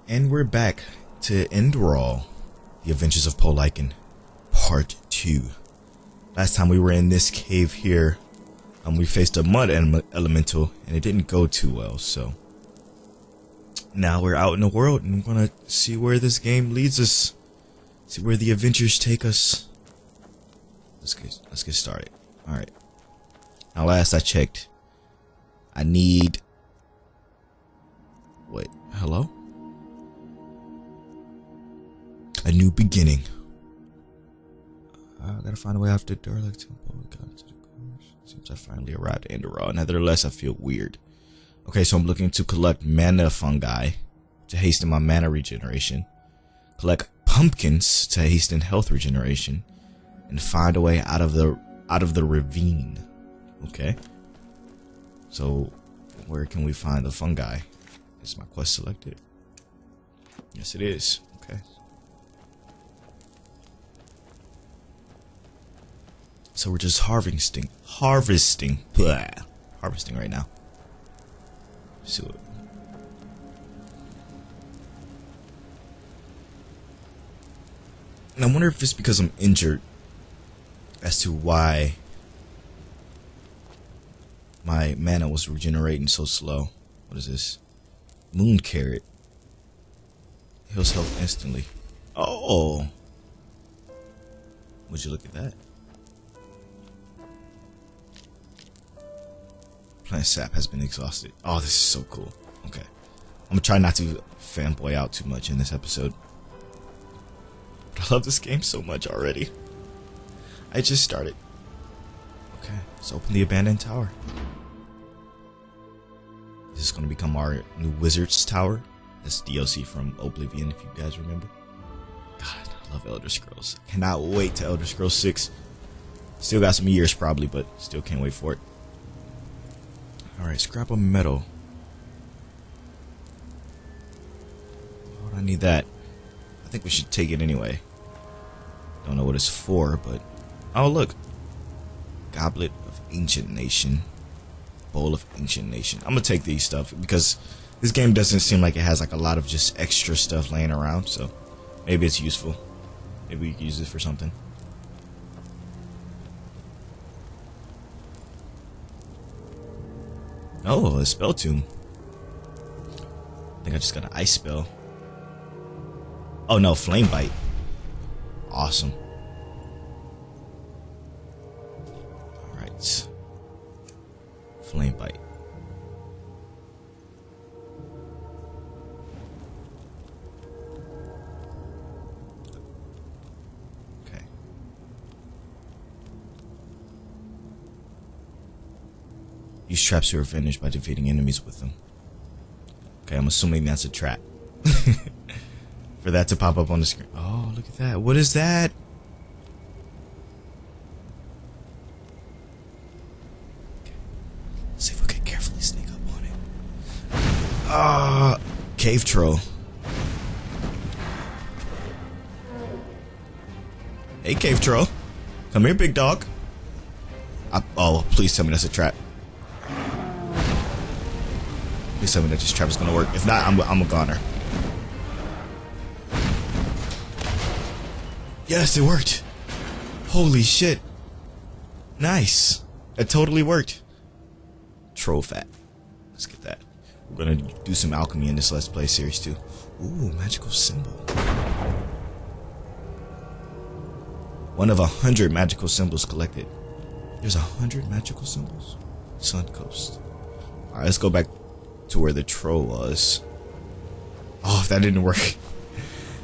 And we're back to Enderal, The Adventures of Po Lycan, Part 2. Last time we were in this cave here, we faced a mud elemental, and it didn't go too well, so... Now we're out in the world, and we're gonna see where this game leads us. See where the adventures take us. Let's get started. Alright. Now last I checked, I need... Wait, hello? A new beginning. I gotta find a way after derelict temple. Seems I finally arrived at Enderal. Nevertheless, I feel weird. Okay, so I'm looking to collect mana fungi to hasten my mana regeneration, collect pumpkins to hasten health regeneration, and find a way out of the ravine. Okay. So where can we find the fungi? Is my quest selected? Yes, it is. Okay. So we're just harvesting right now. See what? And I wonder if it's because I'm injured as to why my mana was regenerating so slow. What is this? Moon carrot. Heals health instantly. Oh! Would you look at that? Plant sap has been exhausted. Oh, this is so cool. Okay. I'm gonna try not to fanboy out too much in this episode. But I love this game so much already. I just started. Okay, let's open the abandoned tower. This is gonna become our new wizard's tower. That's DLC from Oblivion, if you guys remember. God, I love Elder Scrolls. Cannot wait to Elder Scrolls 6. Still got some years probably, but still can't wait for it. Alright, scrap of metal. Why would I need that? I think we should take it anyway. Don't know what it's for, but... Oh, look. Goblet of Ancient Nation. Bowl of Ancient Nation. I'm gonna take these stuff because this game doesn't seem like it has like a lot of just extra stuff laying around, so maybe it's useful. Maybe we can use it for something. Oh, a spell tomb. I think I just got an ice spell. Oh no, flame bite. Awesome. Alright. Flame bite. Okay. Use traps to your advantage by defeating enemies with them. Okay, I'm assuming that's a trap. For that to pop up on the screen. Oh, look at that. What is that? Okay. Let's see if we can carefully sneak up on it. Cave troll. Hey, cave troll. Come here, big dog. Oh, please tell me that's a trap. Please tell me that this trap is gonna work. If not, I'm a goner. Yes, it worked. Holy shit. Nice. It totally worked. Troll fat. Let's get that. We're gonna do some alchemy in this Let's Play series too. Ooh, magical symbol. One of 100 magical symbols collected. There's 100 magical symbols. Sun Coast. Alright, let's go back to where the troll was. Oh, if that didn't work,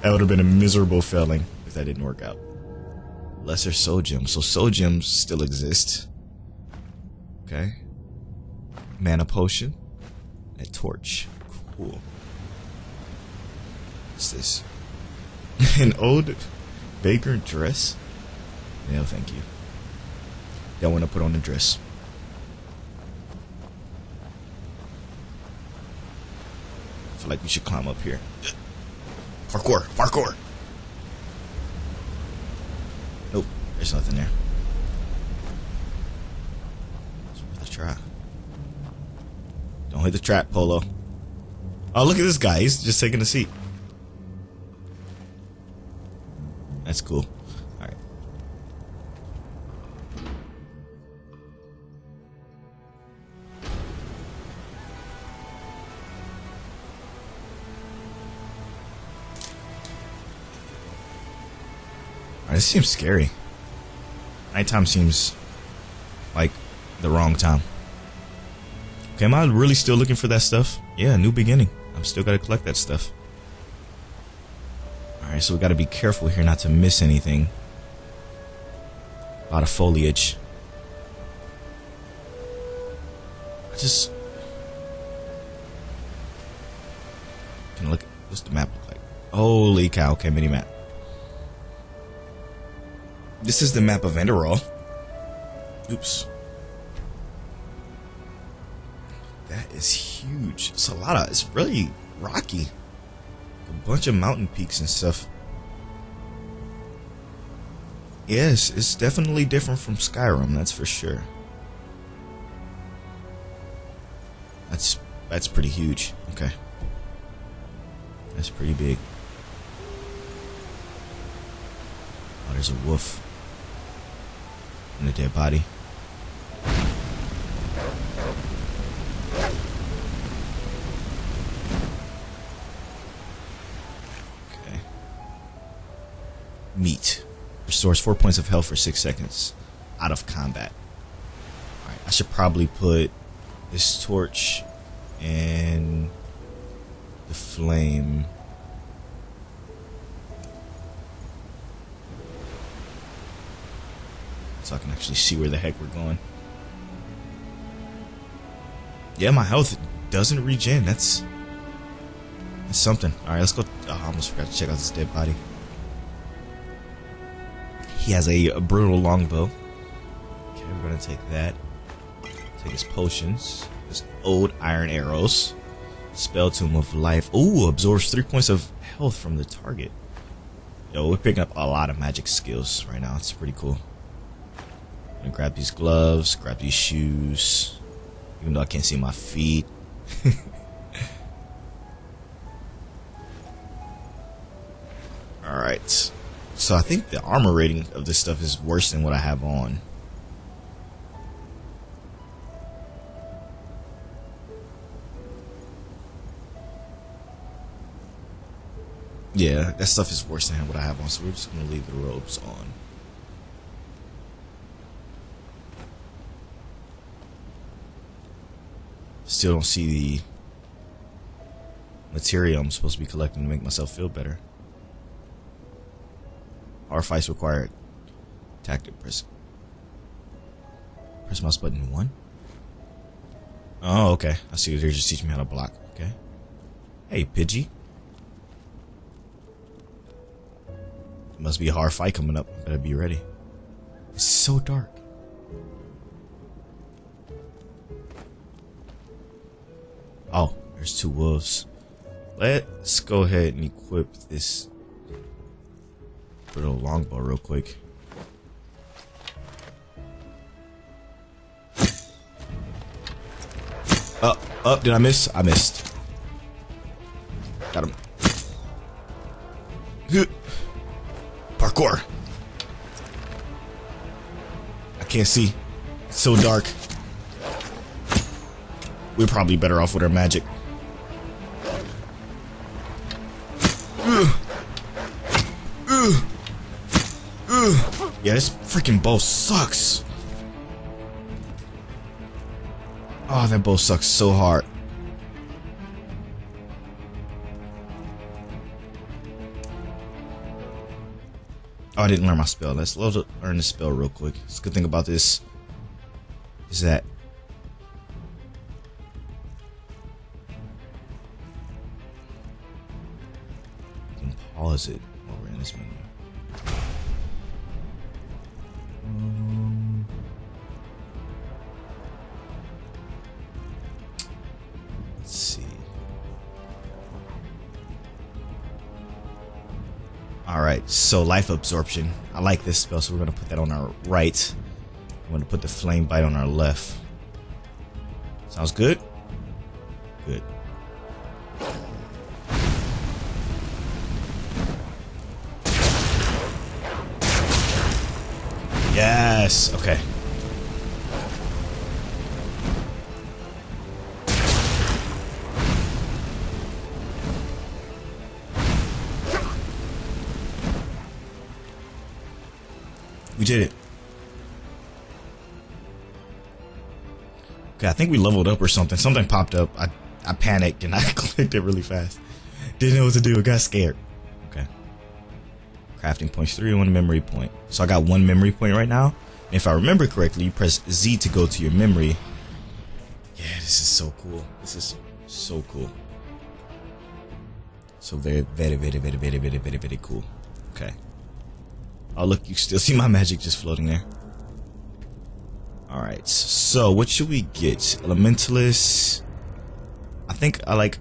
that would have been a miserable failing if that didn't work out. Lesser soul gems. So soul gems still exist. Okay. Mana potion. A torch. Cool. What's this? An old vagrant dress? No, thank you. Don't want to put on a dress. I feel like we should climb up here. Parkour! Parkour! Nope, there's nothing there. It's worth a try. Don't hit the trap, Polo. Oh, look at this guy. He's just taking a seat. That's cool. All right. All right, this seems scary. Nighttime seems like the wrong time. Okay, am I really still looking for that stuff? Yeah, new beginning. I'm still gotta collect that stuff. Alright, so we gotta be careful here not to miss anything. A lot of foliage. Can I look? What's the map look like? Holy cow, okay, mini map. This is the map of Enderal. Oops. That is huge. It's a lot of, it's really rocky. A bunch of mountain peaks and stuff. Yes, it's definitely different from Skyrim, that's for sure. That's pretty huge. Okay. That's pretty big. Oh, there's a wolf. And a dead body. Okay. Meat. Restores 4 points of health for 6 seconds. Out of combat. Alright, I should probably put this torch and the flame. So I can actually see where the heck we're going. Yeah, my health doesn't regen. That's something. Alright, let's go. Oh, I almost forgot to check out this dead body. He has a brutal longbow. Okay, we're gonna take that. Take his potions. His old iron arrows. Spell Tomb of Life. Ooh, absorbs 3 points of health from the target. Yo, we're picking up a lot of magic skills right now. It's pretty cool. I'm gonna grab these gloves, grab these shoes. Even though I can't see my feet. Alright. So I think the armor rating of this stuff is worse than what I have on. Yeah, that stuff is worse than what I have on, so we're just gonna leave the robes on. Still don't see the material I'm supposed to be collecting to make myself feel better. Our fights require tactic. Press mouse button 1. Oh, okay. I see. They're just teaching me how to block. Okay. Hey, Pidgey. It must be a hard fight coming up. Better be ready. It's so dark. Oh, there's 2 wolves. Let's go ahead and equip this little longbow real quick. Up, did I miss? I missed. Got him. Parkour. I can't see. It's so dark. We're probably better off with our magic. Yeah, this freaking bow sucks. Oh, that bow sucks so hard. Oh, I didn't learn my spell. Let's learn the spell real quick. The good thing about this is that you can pause it while we're in this menu. Let's see. Alright, so life absorption. I like this spell, so we're going to put that on our right. I'm going to put the flame bite on our left. Sounds good? Good. Yes. Okay. We did it. Okay, I think we leveled up or something. Something popped up. I panicked and I clicked it really fast. Didn't know what to do. I got scared. Okay. Crafting points 3 1 memory point. So I got 1 memory point right now. And if I remember correctly, you press Z to go to your memory. Yeah, this is so cool. This is so cool. So very cool. Okay. Oh, look, you still see my magic just floating there. Alright, so what should we get? Elementalist. I think I like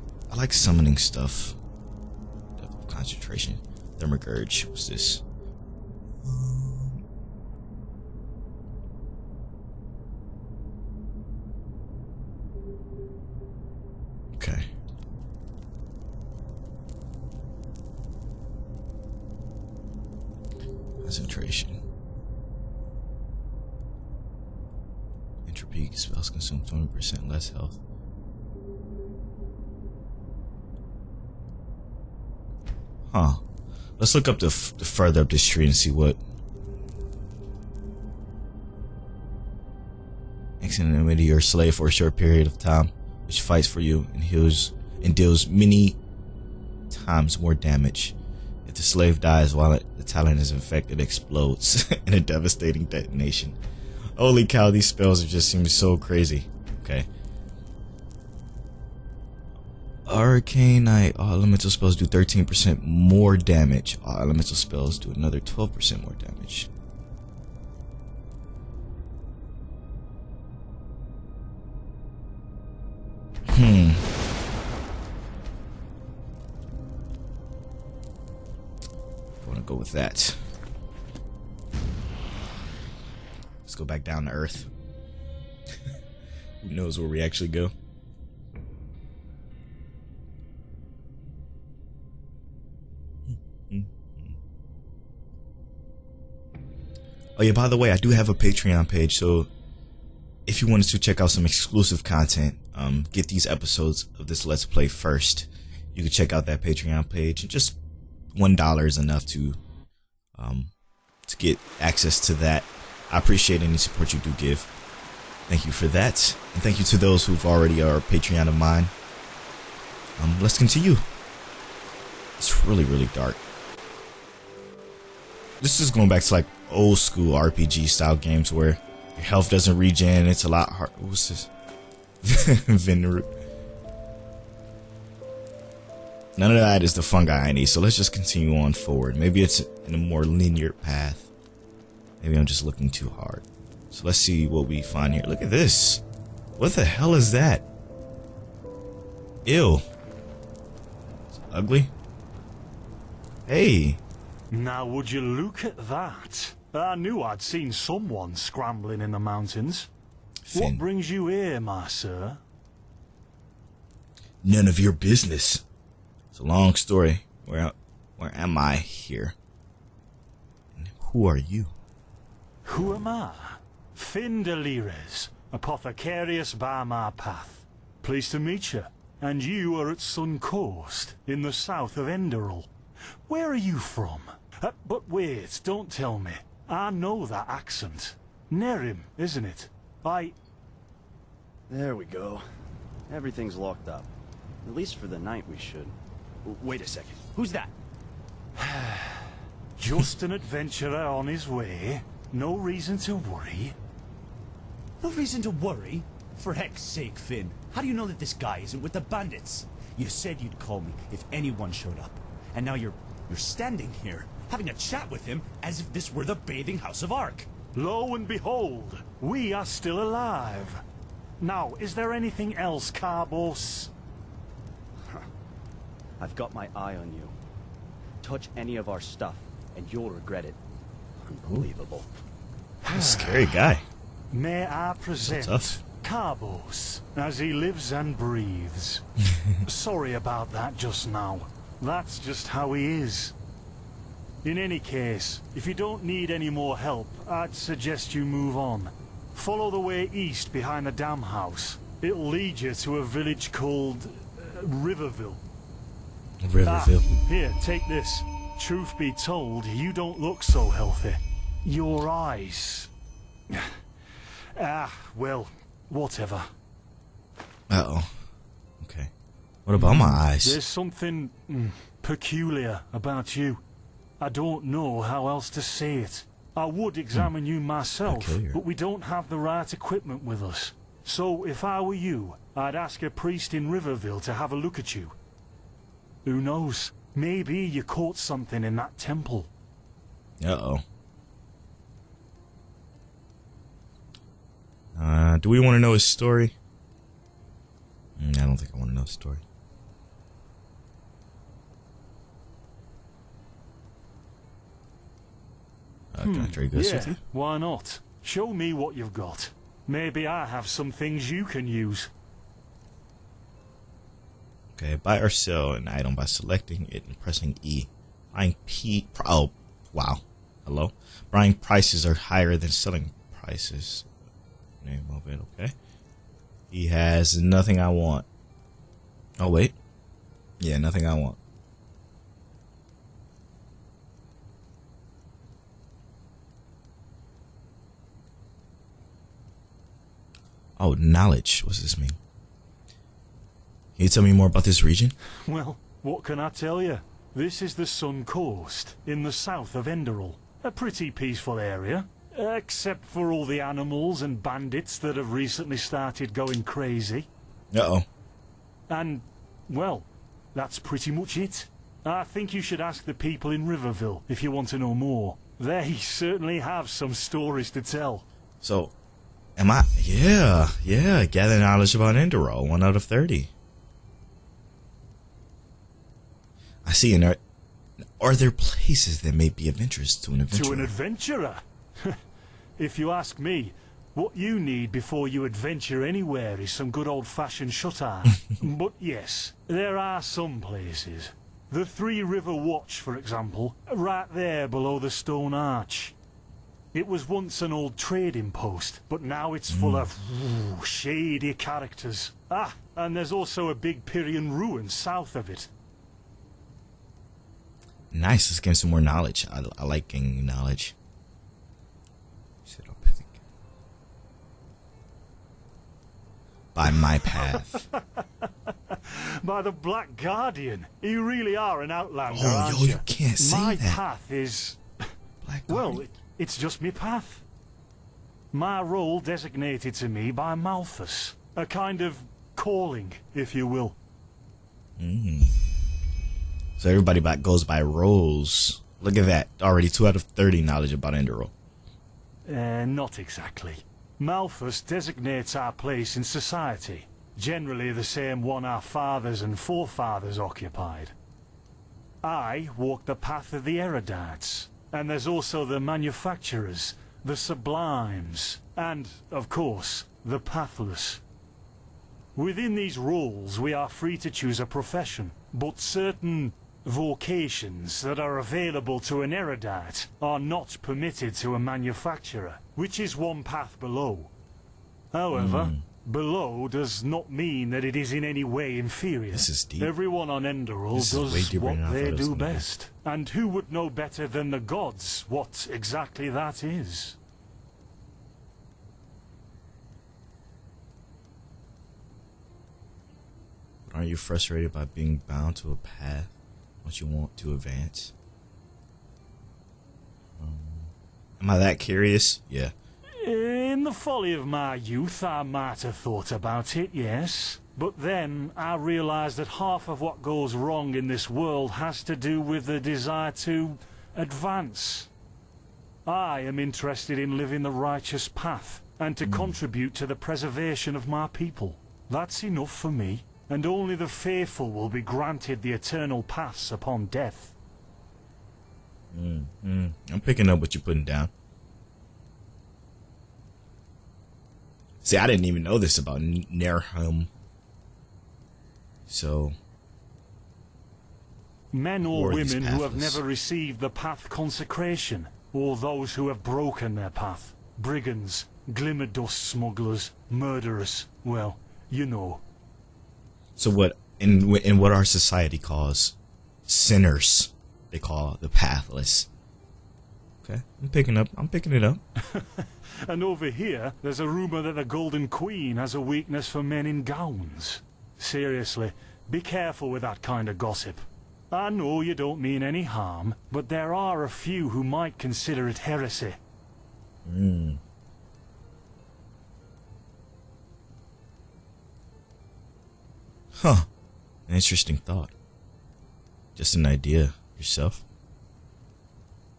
summoning stuff. Level of concentration. Thermogurge. What's this? Okay. Concentration. Entropy spells consume 20% less health. Huh. Let's look up the further up this tree and see what. Anonymity, your slave for a short period of time, which fights for you and deals many times more damage. If the slave dies while the talent is infected, it explodes in a devastating detonation. Holy cow, these spells just seem so crazy. Okay. Arcane Knight. All elemental spells do 13% more damage. All elemental spells do another 12% more damage. I want to go with that. Let's go back down to Earth. Who knows where we actually go? Oh yeah, by the way, I do have a Patreon page, so if you wanted to check out some exclusive content, get these episodes of this Let's Play first, you can check out that Patreon page. And just $1 is enough to get access to that. I appreciate any support you do give. Thank you for that, and thank you to those who've already are a Patreon of mine. Let's continue. It's really, really dark. This is going back to like old school RPG style games where your health doesn't regen. It's a lot hard. What's this? Vinroot. None of that is the fungi I need, so let's just continue on forward. Maybe it's in a more linear path. Maybe I'm just looking too hard. So let's see what we find here. Look at this. What the hell is that? Ew. It's ugly. Hey. Now would you look at that? I knew I'd seen someone scrambling in the mountains. Finn. What brings you here, my sir? None of your business. It's a long story. Where am I here? And who are you? Who am I? Finn Delires, Apothecarius by my path. Pleased to meet you. And you are at Sun Coast, in the south of Enderal. Where are you from? But wait, don't tell me. I know that accent. Nerim, isn't it? There we go. Everything's locked up. At least for the night we should. Wait a second. Who's that? Just an adventurer on his way. No reason to worry. No reason to worry? For heck's sake, Finn. How do you know that this guy isn't with the bandits? You said you'd call me if anyone showed up. And now you're standing here, having a chat with him as if this were the bathing house of Ark. Lo and behold, we are still alive. Now, is there anything else, Carbos? I've got my eye on you. Touch any of our stuff, and you'll regret it. Unbelievable. What a scary guy. May I present tough. Carbos, as he lives and breathes. Sorry about that just now. That's just how he is. In any case, if you don't need any more help, I'd suggest you move on. Follow the way east behind the dam house. It'll lead you to a village called Riverville. Riverville. Here, take this. Truth be told, you don't look so healthy. Your eyes... well, whatever. Uh-oh. Okay. What about my eyes? There's something peculiar about you. I don't know how else to say it. I would examine you myself, Peculiar. but we don't have the right equipment with us. So if I were you, I'd ask a priest in Riverville to have a look at you. Who knows? Maybe you caught something in that temple. Uh-oh. Do we want to know his story? I don't think I want to know his story. Can I trade goods with you? Why not? Show me what you've got. Maybe I have some things you can use. Okay, buy or sell an item by selecting it and pressing E. Buying oh, wow. Hello? Buying prices are higher than selling prices. Name of it, okay. He has nothing I want. Oh, wait. Yeah, nothing I want. Oh, knowledge. What does this mean? Can you tell me more about this region? Well, what can I tell you? This is the Sun Coast, in the south of Enderal. A pretty peaceful area, except for all the animals and bandits that have recently started going crazy. Uh-oh. And, well, that's pretty much it. I think you should ask the people in Riverville if you want to know more. They certainly have some stories to tell. So, am I... Yeah, gather knowledge about Enderal, 1 out of 30. I see. Are there places that may be of interest to an adventurer? To an adventurer? If you ask me, what you need before you adventure anywhere is some good old-fashioned shut-eye. But yes, there are some places. The Three River Watch, for example, right there below the stone arch. It was once an old trading post, but now it's full of shady characters. Ah, and there's also a big Pyrian ruin south of it. Nice, let's gain some more knowledge. I like gaining knowledge. By my path. By the Black Guardian. You really are an outlander, Oh, aren't yo, you can't say My that. path is... Black Well, Guardian. it's just me path. My role designated to me by Malthus. A kind of calling, if you will. So everybody goes by roles. Look at that. Already 2 out of 30 knowledge about Enderal. Not exactly. Malthus designates our place in society. Generally the same one our fathers and forefathers occupied. I walk the path of the erudites. And there's also the manufacturers, the sublimes, and, of course, the pathless. Within these roles we are free to choose a profession, but certain vocations that are available to an erudite are not permitted to a manufacturer, which is one path below. However, below does not mean that it is in any way inferior. This is deep. Everyone on Enderal This is way does deeper what than I thought they it was do gonna be. best. And who would know better than the gods what exactly that is? Aren't you frustrated by being bound to a path once you want to advance? Am I that curious? Yeah. In the folly of my youth, I might have thought about it, yes. But then I realized that half of what goes wrong in this world has to do with the desire to advance. I am interested in living the righteous path and to contribute to the preservation of my people. That's enough for me, and only the faithful will be granted the eternal paths upon death. I'm picking up what you're putting down. See, I didn't even know this about Nerham. So, Men or Or these women who have pathless. never received the path consecration, or those who have broken their path. Brigands, glimmer dust smugglers, murderers. Well, you know. So what in what our society calls sinners, they call the pathless. Okay, I'm picking it up. And over here, there's a rumor that the Golden Queen has a weakness for men in gowns. Seriously, be careful with that kind of gossip. I know you don't mean any harm, but there are a few who might consider it heresy. Huh. An interesting thought. Just an idea yourself.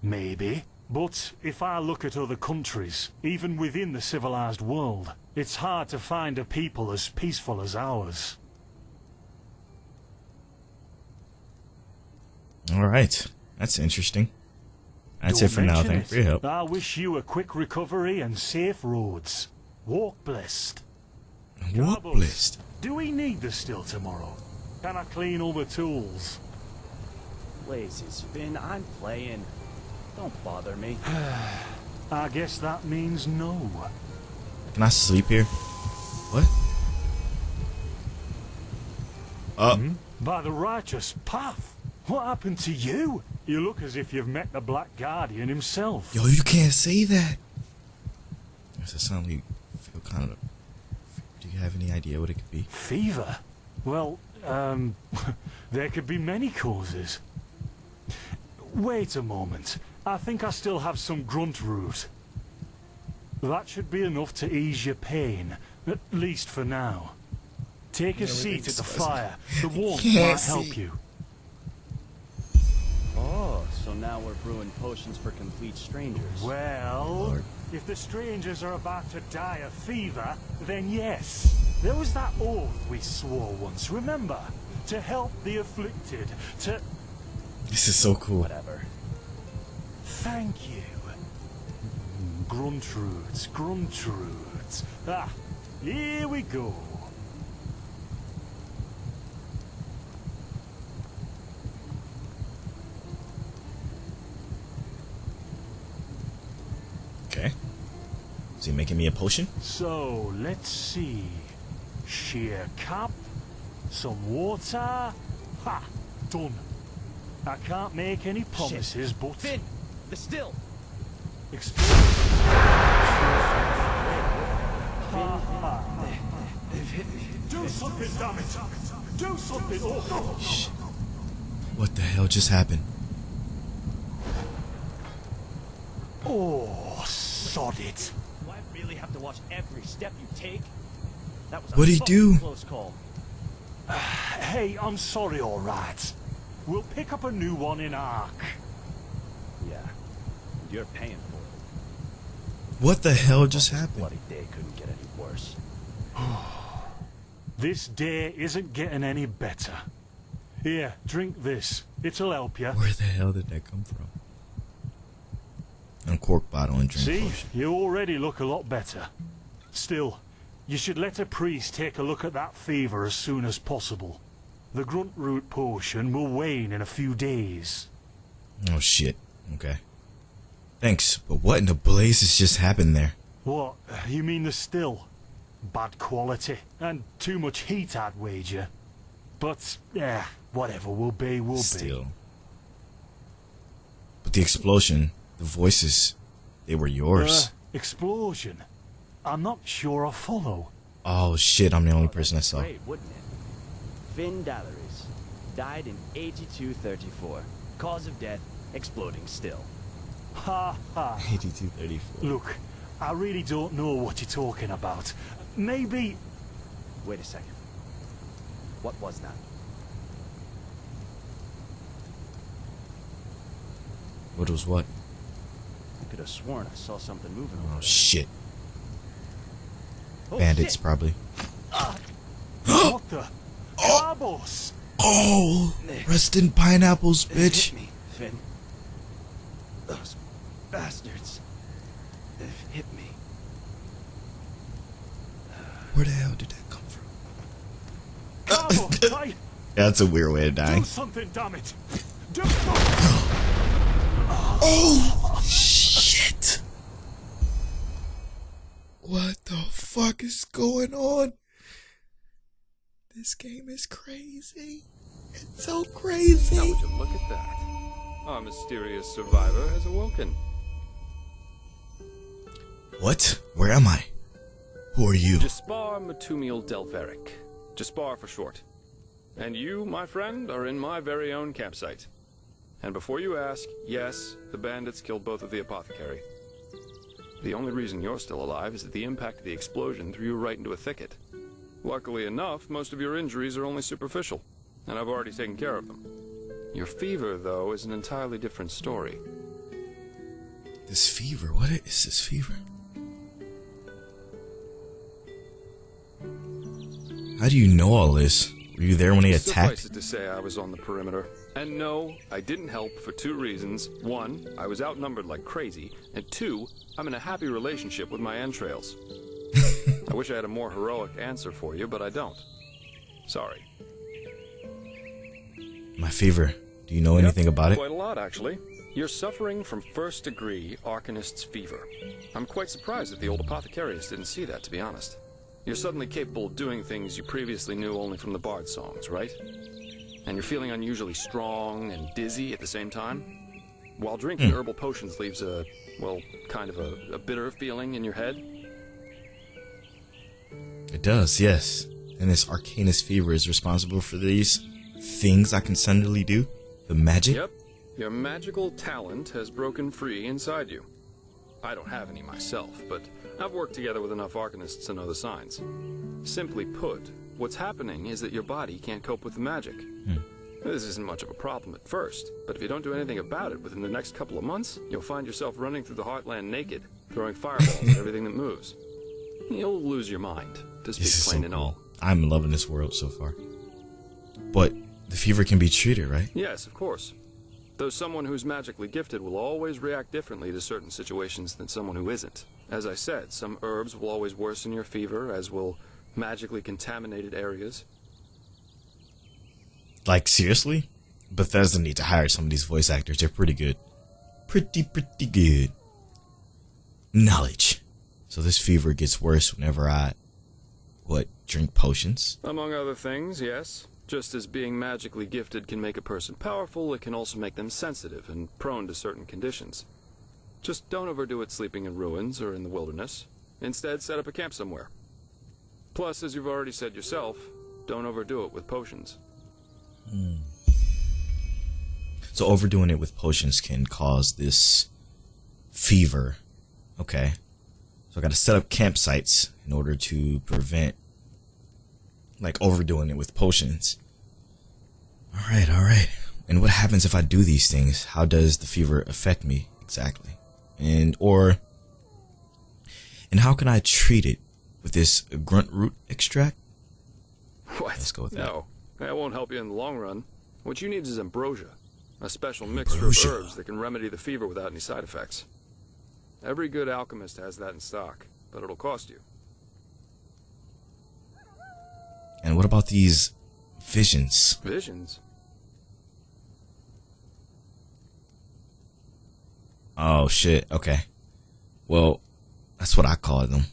Maybe. But if I look at other countries, even within the civilized world, it's hard to find a people as peaceful as ours. Alright. That's interesting. That's it for now. Don't Thanks for mention your it. help. I wish you a quick recovery and safe roads. Walk blessed. What Carbos, blessed? do we need the still tomorrow? Can I clean all the tools? Blazes, Finn, I'm playing. Don't bother me. I guess that means no. Can I sleep here? What? By the righteous path. What happened to you? You look as if you've met the Black Guardian himself. Yo, you can't say that. Does it sound like you feel kind of... Do you have any idea what it could be? Fever? Well, there could be many causes. Wait a moment. I think I still have some grunt root. That should be enough to ease your pain, at least for now. Take a seat at the fire. The warmth might help you. Oh, so now we're brewing potions for complete strangers. Well, Lord. if the strangers are about to die of fever, then yes. There was that oath we swore once, remember? To help the afflicted, to... This is so cool. Whatever. Thank you. Gruntroots, gruntroots. Ah, here we go. Okay. Is he making me a potion? So, let's see. Sheer cap, some water. Ha! Done. I can't make any promises, but... Finn, the still. Do something, damn it! Do something! Oh. Shh. What the hell just happened? Oh, sod it. Do I really have to watch every step you take? That was a What'd he fucking do? close call. Hey, I'm sorry, alright. We'll pick up a new one in Ark. Yeah, and you're paying for it. What the hell just This happened? bloody day couldn't get any worse. This day isn't getting any better. Here, drink this. It'll help you. Where the hell did that come from? Uncork bottle and drink See, potion. you already look a lot better. Still, you should let a priest take a look at that fever as soon as possible. The grunt root potion will wane in a few days. Oh shit. Okay. Thanks, but what in the blazes just happened there? What? You mean the still? Bad quality and too much heat, I'd wager. But, whatever will be, will be. Still. But the explosion, the voices, they were yours. Explosion? I'm not sure I follow. Oh shit, I'm the only person I saw. Great, wouldn't it? Finn Dalaris died in 8234. Cause of death, exploding still. Ha ha. 8234. Look, I really don't know what you're talking about. Maybe... Wait a second. What was that? What was what? I could have sworn I saw something moving over Oh there. shit. Oh, Bandits shit. probably. What the? Carbos! Oh! Rest in pineapples, It bitch. hit me, Finn. Those bastards. They've hit me. Where the hell did that come from? Carbos, That's a weird way of dying. Do something, damn it! Do Oh, shit. What the fuck is going on? This game is crazy. It's so crazy. Now would you look at that? Our mysterious survivor has awoken. What? Where am I? Who are you? Jaspar Matumiel Delveric. Jaspar for short. And you, my friend, are in my very own campsite. And before you ask, yes, the bandits killed both of the Apothecary. The only reason you're still alive is that the impact of the explosion threw you right into a thicket. Luckily enough, most of your injuries are only superficial, and I've already taken care of them. Your fever, though, is an entirely different story. This fever? What is this fever? How do you know all this? Were you there when they attacked? Suffice it to say, I was on the perimeter. And no, I didn't help for two reasons. One, I was outnumbered like crazy. And two, I'm in a happy relationship with my entrails. I wish I had a more heroic answer for you, but I don't. Sorry. My fever. Do you know anything about it? Quite a lot, actually. You're suffering from first-degree Arcanist's fever. I'm quite surprised that the old Apothecarius didn't see that, to be honest. You're suddenly capable of doing things you previously knew only from the bard songs, right? And you're feeling unusually strong and dizzy at the same time? While drinking herbal potions leaves a, well, kind of a bitter feeling in your head? It does, yes. And this Arcanist fever is responsible for these things I can suddenly do? The magic? Yep. Your magical talent has broken free inside you. I don't have any myself, but I've worked together with enough Arcanists to know the signs. Simply put, what's happening is that your body can't cope with the magic. This isn't much of a problem at first, but if you don't do anything about it within the next couple of months, you'll find yourself running through the heartland naked, throwing fireballs at everything that moves. You'll lose your mind, to speak This is plain so and cool. all. I'm loving this world so far. But the fever can be treated, right? Yes, of course. Though someone who's magically gifted will always react differently to certain situations than someone who isn't. As I said, some herbs will always worsen your fever, as will magically contaminated areas. Like, seriously? Bethesda need to hire some of these voice actors. They're pretty good. Pretty good. Knowledge. So this fever gets worse whenever I, drink potions? Among other things, yes. Just as being magically gifted can make a person powerful, it can also make them sensitive and prone to certain conditions. Just don't overdo it sleeping in ruins or in the wilderness. Instead, set up a camp somewhere. Plus, as you've already said yourself, don't overdo it with potions. So overdoing it with potions can cause this fever. Okay. So I gotta set up campsites in order to prevent, like, overdoing it with potions. Alright. And what happens if I do these things? How does the fever affect me exactly? And how can I treat it? With this grunt root extract? What? Let's go with that. No, that won't help you in the long run. What you need is ambrosia, a special mixture Ambrosia. of herbs that can remedy the fever without any side effects. Every good alchemist has that in stock, but it'll cost you. And what about these visions? Visions? Oh shit, okay. Well, that's what I call them.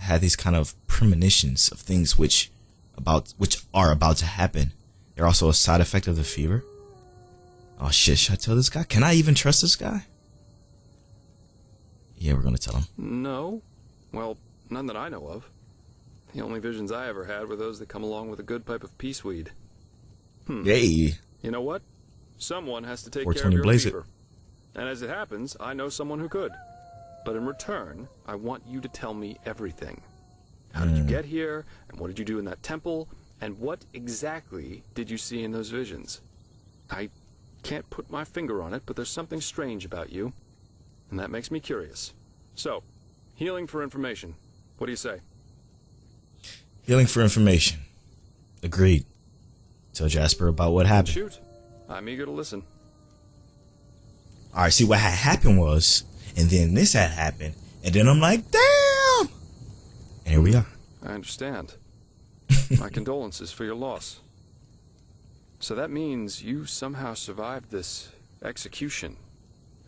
I had these kind of premonitions of things which are about to happen. They're also a side effect of the fever. Oh shit, should I tell this guy? Can I even trust this guy? Yeah, we're gonna tell him. No. Well, none that I know of. The only visions I ever had were those that come along with a good pipe of peaceweed. Yay. You know what? Someone has to take 420 care of your blaze it. fever. And as it happens, I know someone who could. But in return, I want you to tell me everything. How did you get here? And what did you do in that temple? And what exactly did you see in those visions? I can't put my finger on it, but there's something strange about you. And that makes me curious. So, healing for information. What do you say? Healing for information. Agreed. Tell Jasper about what happened. Shoot. I'm eager to listen. Alright, see what had happened was, and then this had happened, and then I'm like, damn! And here we are. I understand. My condolences for your loss. So that means you somehow survived this execution.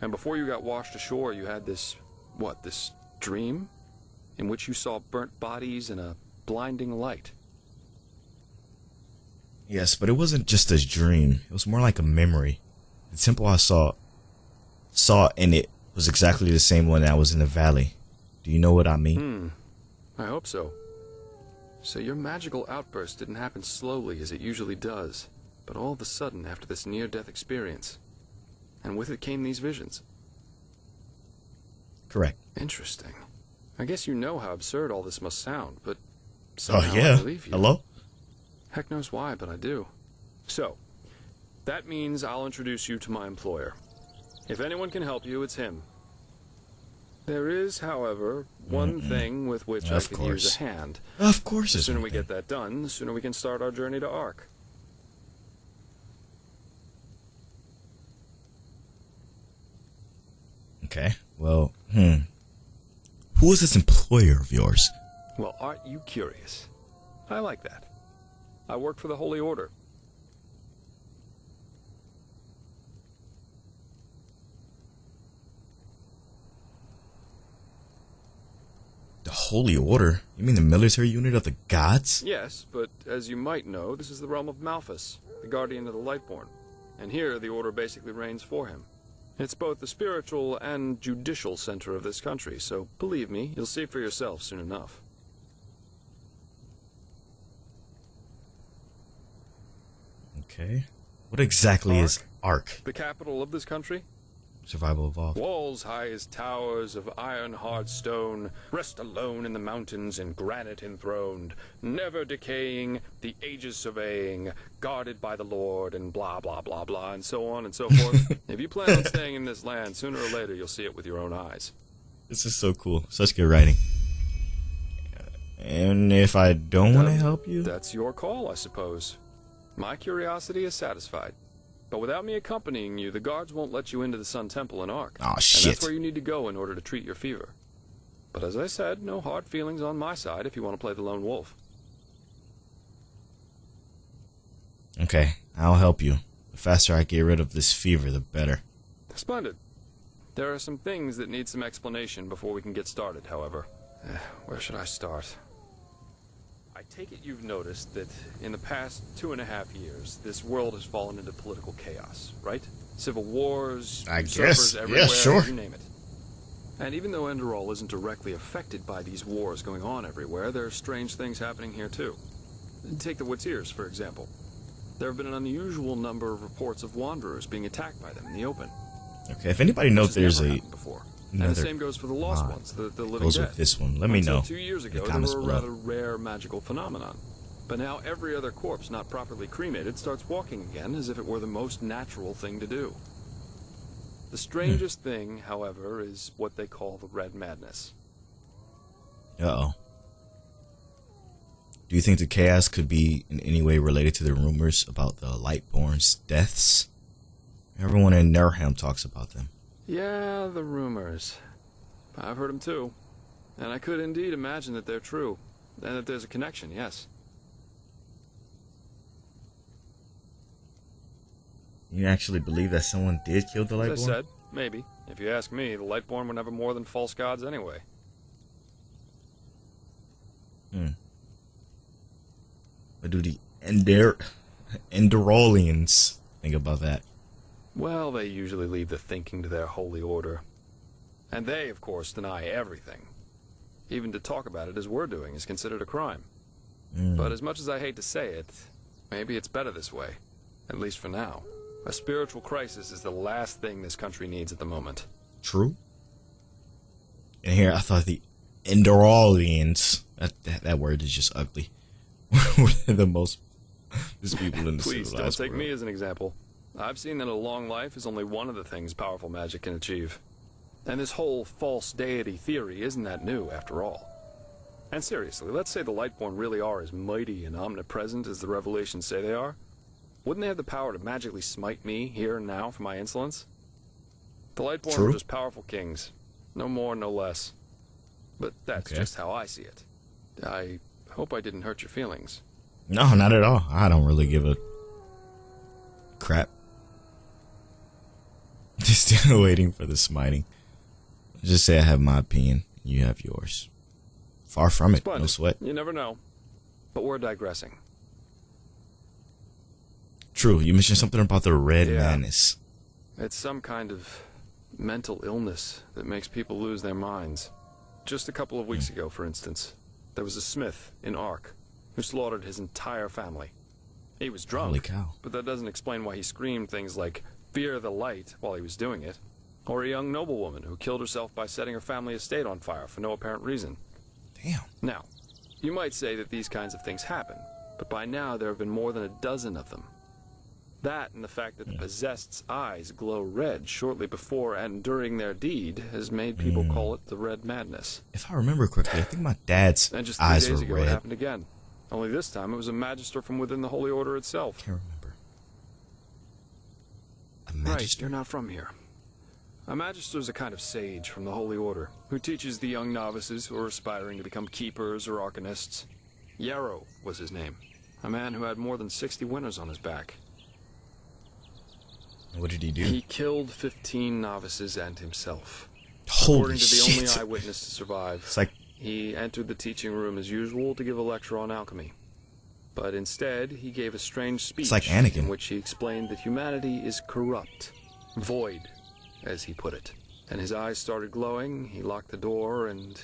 And before you got washed ashore, you had this, what, this dream? In which you saw burnt bodies and a blinding light. Yes, but it wasn't just a dream. It was more like a memory. The temple I saw in it was exactly the same one that was in the valley. Do you know what I mean? I hope so. So your magical outburst didn't happen slowly as it usually does, but all of a sudden after this near-death experience. And with it came these visions. Correct. Interesting. I guess you know how absurd all this must sound, but Oh somehow I yeah. believe you. Hello? Heck knows why, but I do. So, that means I'll introduce you to my employer. If anyone can help you, it's him. There is, however, one thing with which I could use a hand. Of course. The sooner we get that done, the sooner we can start our journey to Ark. Okay. Well, who is this employer of yours? Well, aren't you curious? I like that. I work for the Holy Order. The Holy Order? You mean the military unit of the gods? Yes, but as you might know, this is the realm of Malphas, the guardian of the Lightborn. And here, the Order basically reigns for him. It's both the spiritual and judicial center of this country, so believe me, you'll see for yourself soon enough. Okay. What exactly is Ark? The capital of this country? Survival Evolved. Walls high as towers of iron-hard stone, rest alone in the mountains in granite enthroned, never decaying, the ages surveying, guarded by the Lord, and blah, blah, blah, blah, and so on and so forth. If you plan on staying in this land, sooner or later you'll see it with your own eyes. This is so cool. Such good writing. And if I don't want to help you? That's your call, I suppose. My curiosity is satisfied. But without me accompanying you, the guards won't let you into the Sun Temple in Ark. Aw, And shit. that's where you need to go in order to treat your fever. But as I said, no hard feelings on my side if you want to play the lone wolf. Okay, I'll help you. The faster I get rid of this fever, the better. Splendid. There are some things that need some explanation before we can get started, however. Where should I start? I take it you've noticed that in the past 2.5 years, this world has fallen into political chaos, right? Civil wars, I usurpers guess. everywhere, Yeah, sure. you name it. And even though Enderal isn't directly affected by these wars going on everywhere, there are strange things happening here too. Take the Watirs, for example. There have been an unusual number of reports of wanderers being attacked by them in the open. Okay, if anybody knows there's never a happened before. another And the same goes for the lost mod ones, the living goes dead. with this one, let me Until know 2 years in the ago, they comments were a below. rather rare magical phenomenon. But now every other corpse not properly cremated starts walking again as if it were the most natural thing to do. The strangest thing, however, is what they call the Red Madness. Uh-oh. Do you think the chaos could be in any way related to the rumors about the Lightborn's deaths? Everyone in Nerham talks about them. Yeah, the rumors. I've heard them too. And I could indeed imagine that they're true. And that there's a connection, yes. You actually believe that someone did kill the Lightborn? As I said, maybe. If you ask me, the Lightborn were never more than false gods anyway. What do the Enderalians think about that? Well, they usually leave the thinking to their holy order. And they, of course, deny everything. Even to talk about it as we're doing is considered a crime. But as much as I hate to say it, maybe it's better this way. At least for now. A spiritual crisis is the last thing this country needs at the moment. True. And here I thought the Enderalians, that word is just ugly. Were the most people in the Please don't civilized take world. me as an example. I've seen that a long life is only one of the things powerful magic can achieve. And this whole false deity theory isn't that new, after all. And seriously, let's say the Lightborn really are as mighty and omnipresent as the revelations say they are. Wouldn't they have the power to magically smite me here and now for my insolence? The Lightborn True. are just powerful kings. No more, no less. But that's Okay. just how I see it. I hope I didn't hurt your feelings. No, not at all. I don't really give a crap. Just still waiting for the smiting. Just say I have my opinion, and you have yours. Far from it, no sweat. You never know. But we're digressing. True, you mentioned something about the red madness. It's some kind of mental illness that makes people lose their minds. Just a couple of weeks ago, for instance, there was a smith in Ark who slaughtered his entire family. He was drunk, Holy cow. but that doesn't explain why he screamed things like, "Fear the light," while he was doing it. Or a young noblewoman who killed herself by setting her family estate on fire for no apparent reason. Damn. Now, you might say that these kinds of things happen, but by now there have been more than a dozen of them. That and the fact that the possessed's eyes glow red shortly before and during their deed has made people call it the Red Madness. If I remember correctly, I think my dad's And just 3 eyes days were ago red. it happened again. Only this time it was a magister from within the Holy Order itself. Can't remember. A Right, magister? you're not from here. A magister is a kind of sage from the Holy Order who teaches the young novices who are aspiring to become keepers or arcanists. Yarrow was his name, a man who had more than 60 winners on his back. What did he do? He killed 15 novices and himself. Holy According to the shit. only eyewitness to survive, It's like, he entered the teaching room as usual to give a lecture on alchemy. But instead, he gave a strange speech like Anakin. in which he explained that humanity is corrupt, void, as he put it. And his eyes started glowing, he locked the door, and,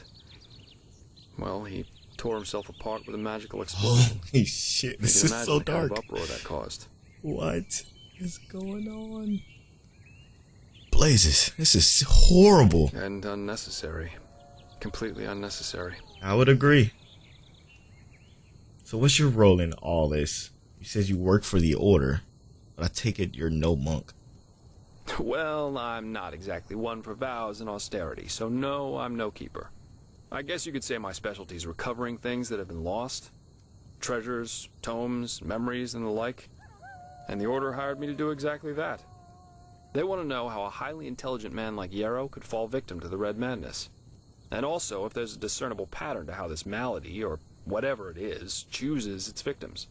well, he tore himself apart with a magical explosion. holy shit. This You is can so imagine the kind dark. of uproar that caused. What is going on? Blazes, this is horrible. And unnecessary. Completely unnecessary. I would agree. So what's your role in all this? You said you work for the Order, but I take it you're no monk. Well, I'm not exactly one for vows and austerity, so no, I'm no keeper. I guess you could say my specialty is recovering things that have been lost. Treasures, tomes, memories, and the like. And the Order hired me to do exactly that. They want to know how a highly intelligent man like Yarrow could fall victim to the Red Madness. And also if there's a discernible pattern to how this malady, or whatever it is, chooses its victims.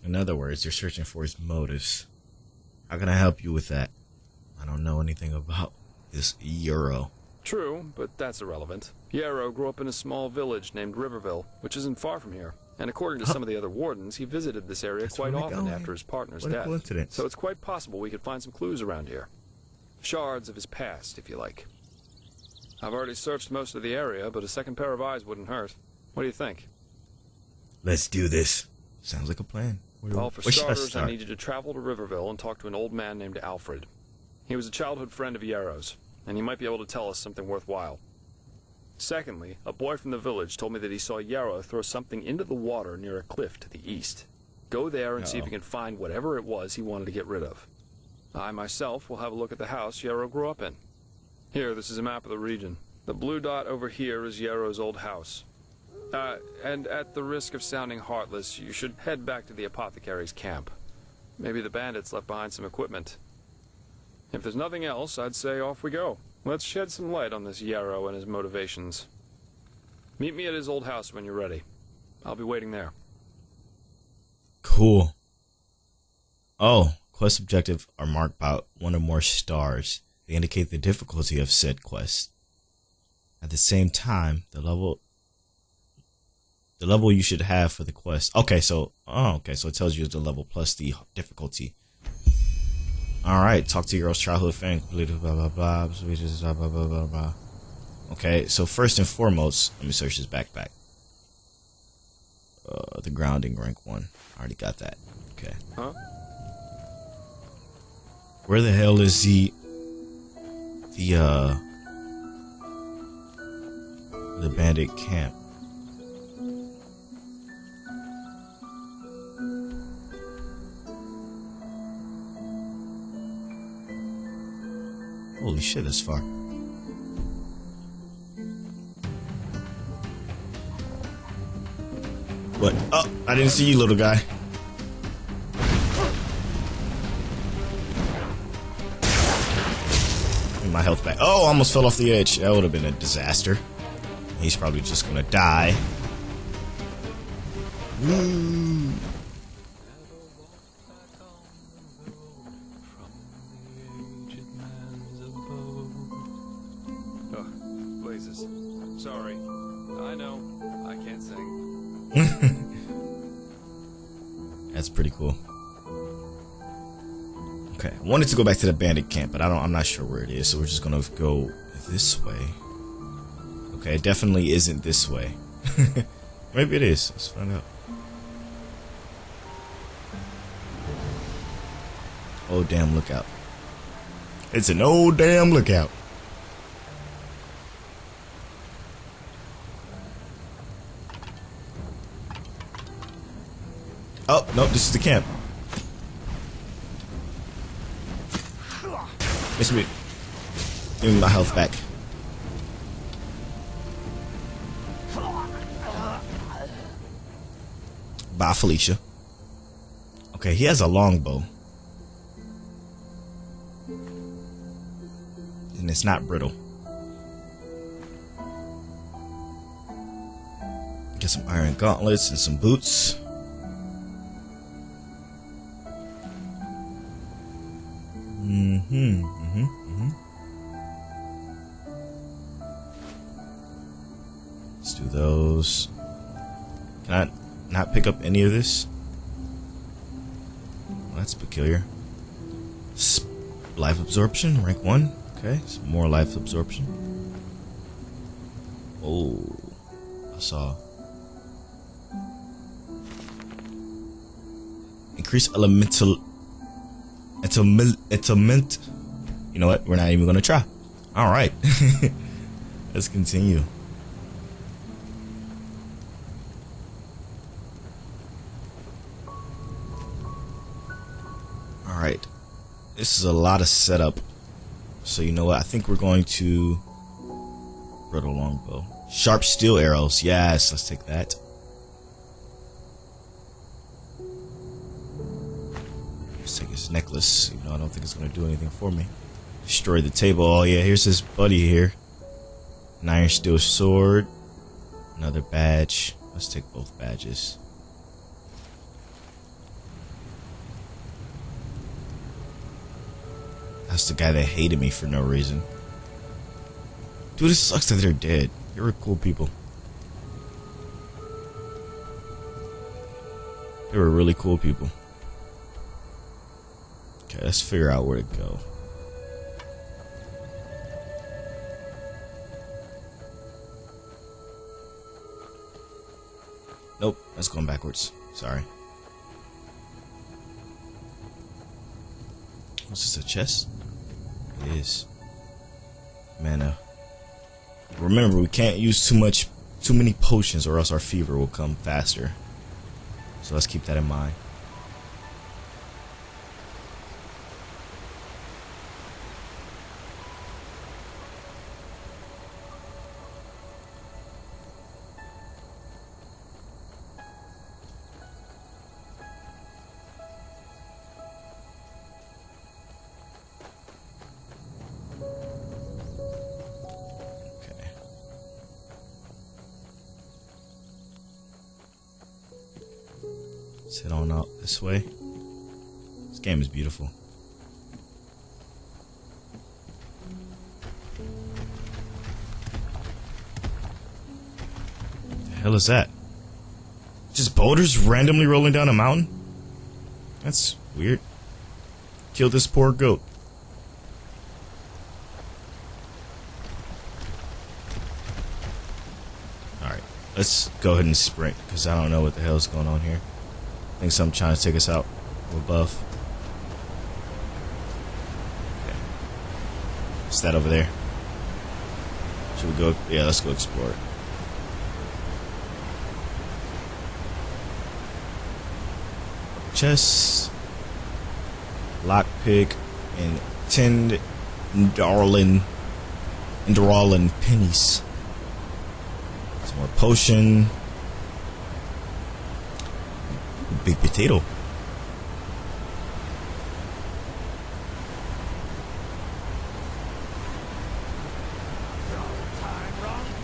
In other words, you're searching for his motives. How can I help you with that? I don't know anything about this Yarrow. True, but that's irrelevant. Yarrow grew up in a small village named Riverville, which isn't far from here. And according to some of the other wardens, he visited this area That's quite where we're often going. after his partner's What a death. coincidence. So it's quite possible we could find some clues around here. Shards of his past, if you like. I've already searched most of the area, but a second pair of eyes wouldn't hurt. What do you think? Let's do this. Sounds like a plan. Well, for Where should I starters, I start? need you to travel to Riverville and talk to an old man named Alfred. He was a childhood friend of Yarrow's, and he might be able to tell us something worthwhile. Secondly, a boy from the village told me that he saw Yarrow throw something into the water near a cliff to the east. Go there and see if you can find whatever it was he wanted to get rid of. I myself will have a look at the house Yarrow grew up in. Here, this is a map of the region. The blue dot over here is Yarrow's old house. And at the risk of sounding heartless, you should head back to the Apothecary's camp. Maybe the bandits left behind some equipment. If there's nothing else, I'd say off we go. Let's shed some light on this Yarrow and his motivations. Meet me at his old house when you're ready. I'll be waiting there. Cool. Oh, quest objective are marked by one or more stars. They indicate the difficulty of said quest. At the same time, the level you should have for the quest. Okay, so it tells you the level plus the difficulty. All right, talk to your childhood friend. Completed blah blah blah. Blah blah blah blah blah. Okay, so first and foremost, let me search his backpack. The grounding rank 1. I already got that. Okay. Huh? Where the hell is the bandit camp? Holy shit, that's far. What? Oh, I didn't see you, little guy. Give me my health back. Oh, I almost fell off the edge. That would have been a disaster. He's probably just gonna die. Woo. sorry. I know, I can't sing. That's pretty cool. Okay, I wanted to go back to the bandit camp, but I'm not sure where it is, so we're just gonna go this way. Okay, it definitely isn't this way. Maybe it is. Let's find out. Oh damn lookout. It's an old damn lookout. Oh, no, this is the camp. Miss me. Give me my health back. Bye, Felicia. Okay, he has a longbow. And it's not brittle. Get some iron gauntlets and some boots. Let's do those. Can I not pick up any of this? Well, that's peculiar. Life absorption, rank 1. Okay, some more life absorption. Oh, I saw. Increase elemental. You know what? We're not even gonna try. All right, let's continue. All right, this is a lot of setup. So you know what? I think we're going to brittle longbow, sharp steel arrows. Yes, let's take that. Let's take his necklace. You know, I don't think it's going to do anything for me. Destroy the table. Oh yeah, here's his buddy here. An iron steel sword. Another badge. Let's take both badges. That's the guy that hated me for no reason. Dude, it sucks that they're dead. They were cool people. They were really cool people. Okay, let's figure out where to go. Nope, that's going backwards. Sorry. What's this, a chest? It is. Mana. Remember, we can't use too many potions or else our fever will come faster. So let's keep that in mind. Let's head on out this way. This game is beautiful. What the hell is that? Just boulders randomly rolling down a mountain? That's weird. Kill this poor goat. Alright, let's go ahead and sprint, because I don't know what the hell is going on here. I think something trying to take us out from above. Okay. What's that over there? Should we go? Yeah, let's go explore it. Chest, lockpick, and 10 Enderal pennies. Some more potion. Big potato.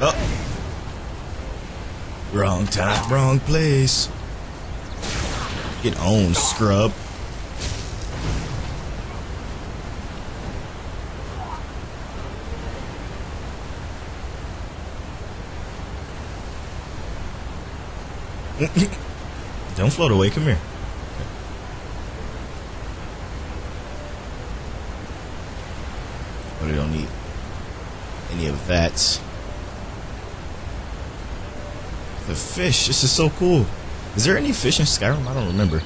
Oh. Wrong time, wrong place. Get owned, scrub. Don't float away. Come here. But we don't need any of that. The fish. This is so cool. Is there any fish in Skyrim? I don't remember.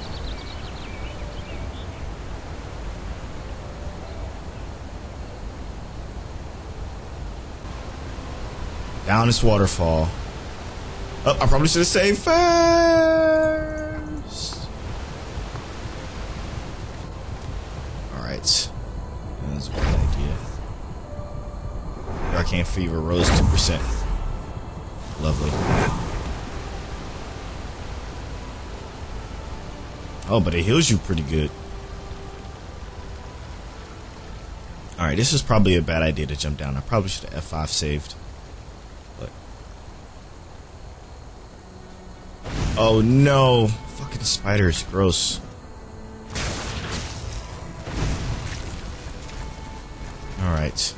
Down this waterfall. Oh, I probably should have saved first. Alright. That's a bad idea. Arcane Fever rose 2%. Lovely. Oh, but it heals you pretty good. Alright, this is probably a bad idea to jump down. I probably should have F5 saved. But oh no! Fucking spiders, gross. Alright.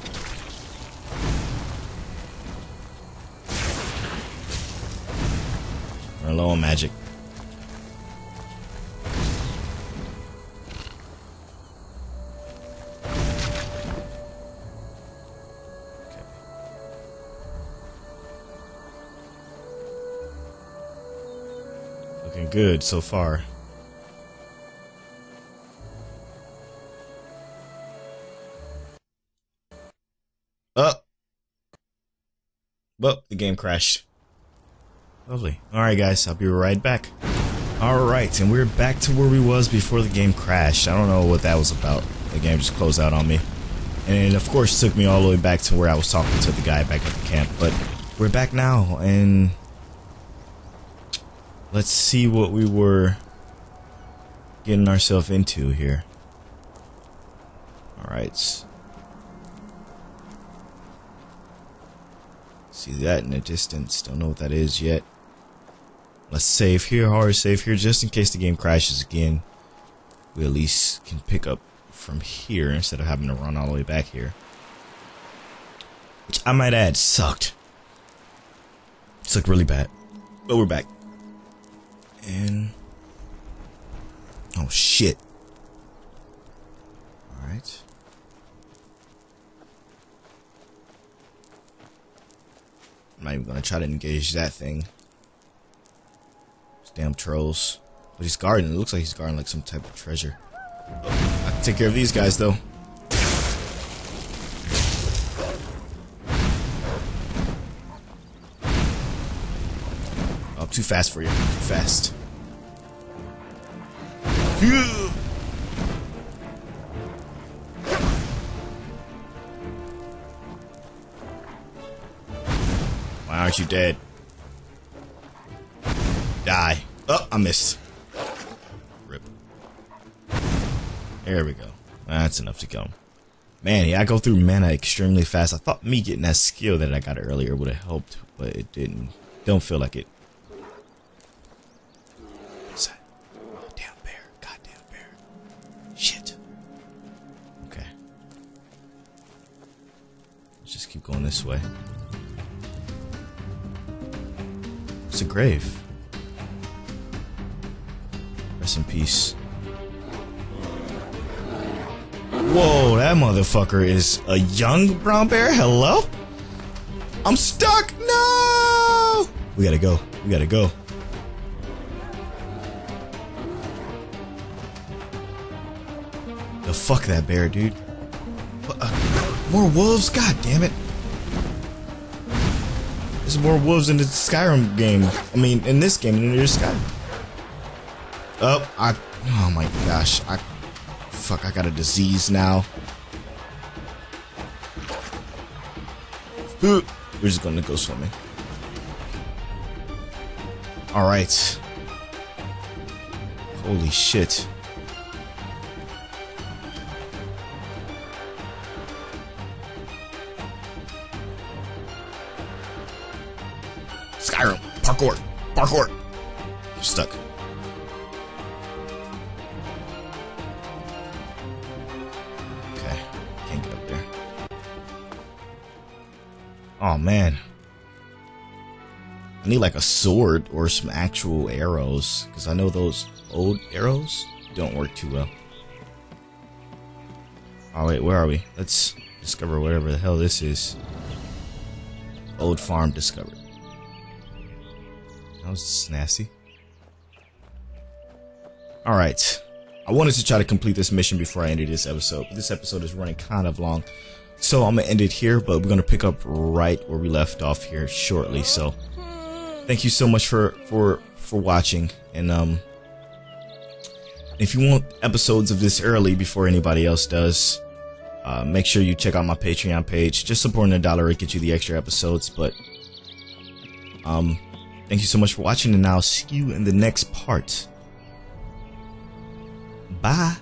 We're low on magic. Looking good so far. Well, the game crashed. Lovely. Alright guys, I'll be right back. Alright, and we're back to where we was before the game crashed. I don't know what that was about. The game just closed out on me. And it of course took me all the way back to where I was talking to the guy back at the camp. But we're back now, and let's see what we were getting ourselves into here. Alright. See that in the distance. Don't know what that is yet. Let's save here, hard save here, just in case the game crashes again. We at least can pick up from here instead of having to run all the way back here. Which I might add sucked. Sucked really bad. But we're back. And oh shit. Alright. I'm not even gonna try to engage that thing. Those damn trolls. But he's guarding. It looks like he's guarding like some type of treasure. Oh, I can take care of these guys though. Oh, too fast for you. Too fast. Why aren't you dead? Die. Oh, I missed. Rip. There we go. That's enough to kill him. Man, yeah, I go through mana extremely fast. I thought me getting that skill that I got earlier would have helped, but it didn't. Don't feel like it. What's that? Damn bear. Goddamn bear. Shit. Okay. Let's just keep going this way. It's a grave. Rest in peace. Whoa, that motherfucker is a young brown bear? Hello? I'm stuck! No! We gotta go. We gotta go. The fuck that bear, dude. More wolves? God damn it. There's more wolves in the Skyrim game. I mean, in this game than there's Skyrim. Oh my gosh. Fuck, I got a disease now. We're just gonna go swimming. Alright. Holy shit. Skyrim. Parkour. Parkour. I'm stuck. Okay. Can't get up there. Oh, man. I need like a sword or some actual arrows, because I know those old arrows don't work too well. Oh wait, where are we? Let's discover whatever the hell this is. Old farm discovered. That was nasty. Alright. I wanted to try to complete this mission before I ended this episode, but this episode is running kind of long. So I'm gonna end it here, but we're gonna pick up right where we left off here shortly. So thank you so much for watching, and if you want episodes of this early before anybody else does, make sure you check out my Patreon page. Just supporting $1 will get you the extra episodes. But thank you so much for watching, and I'll see you in the next part. Bye.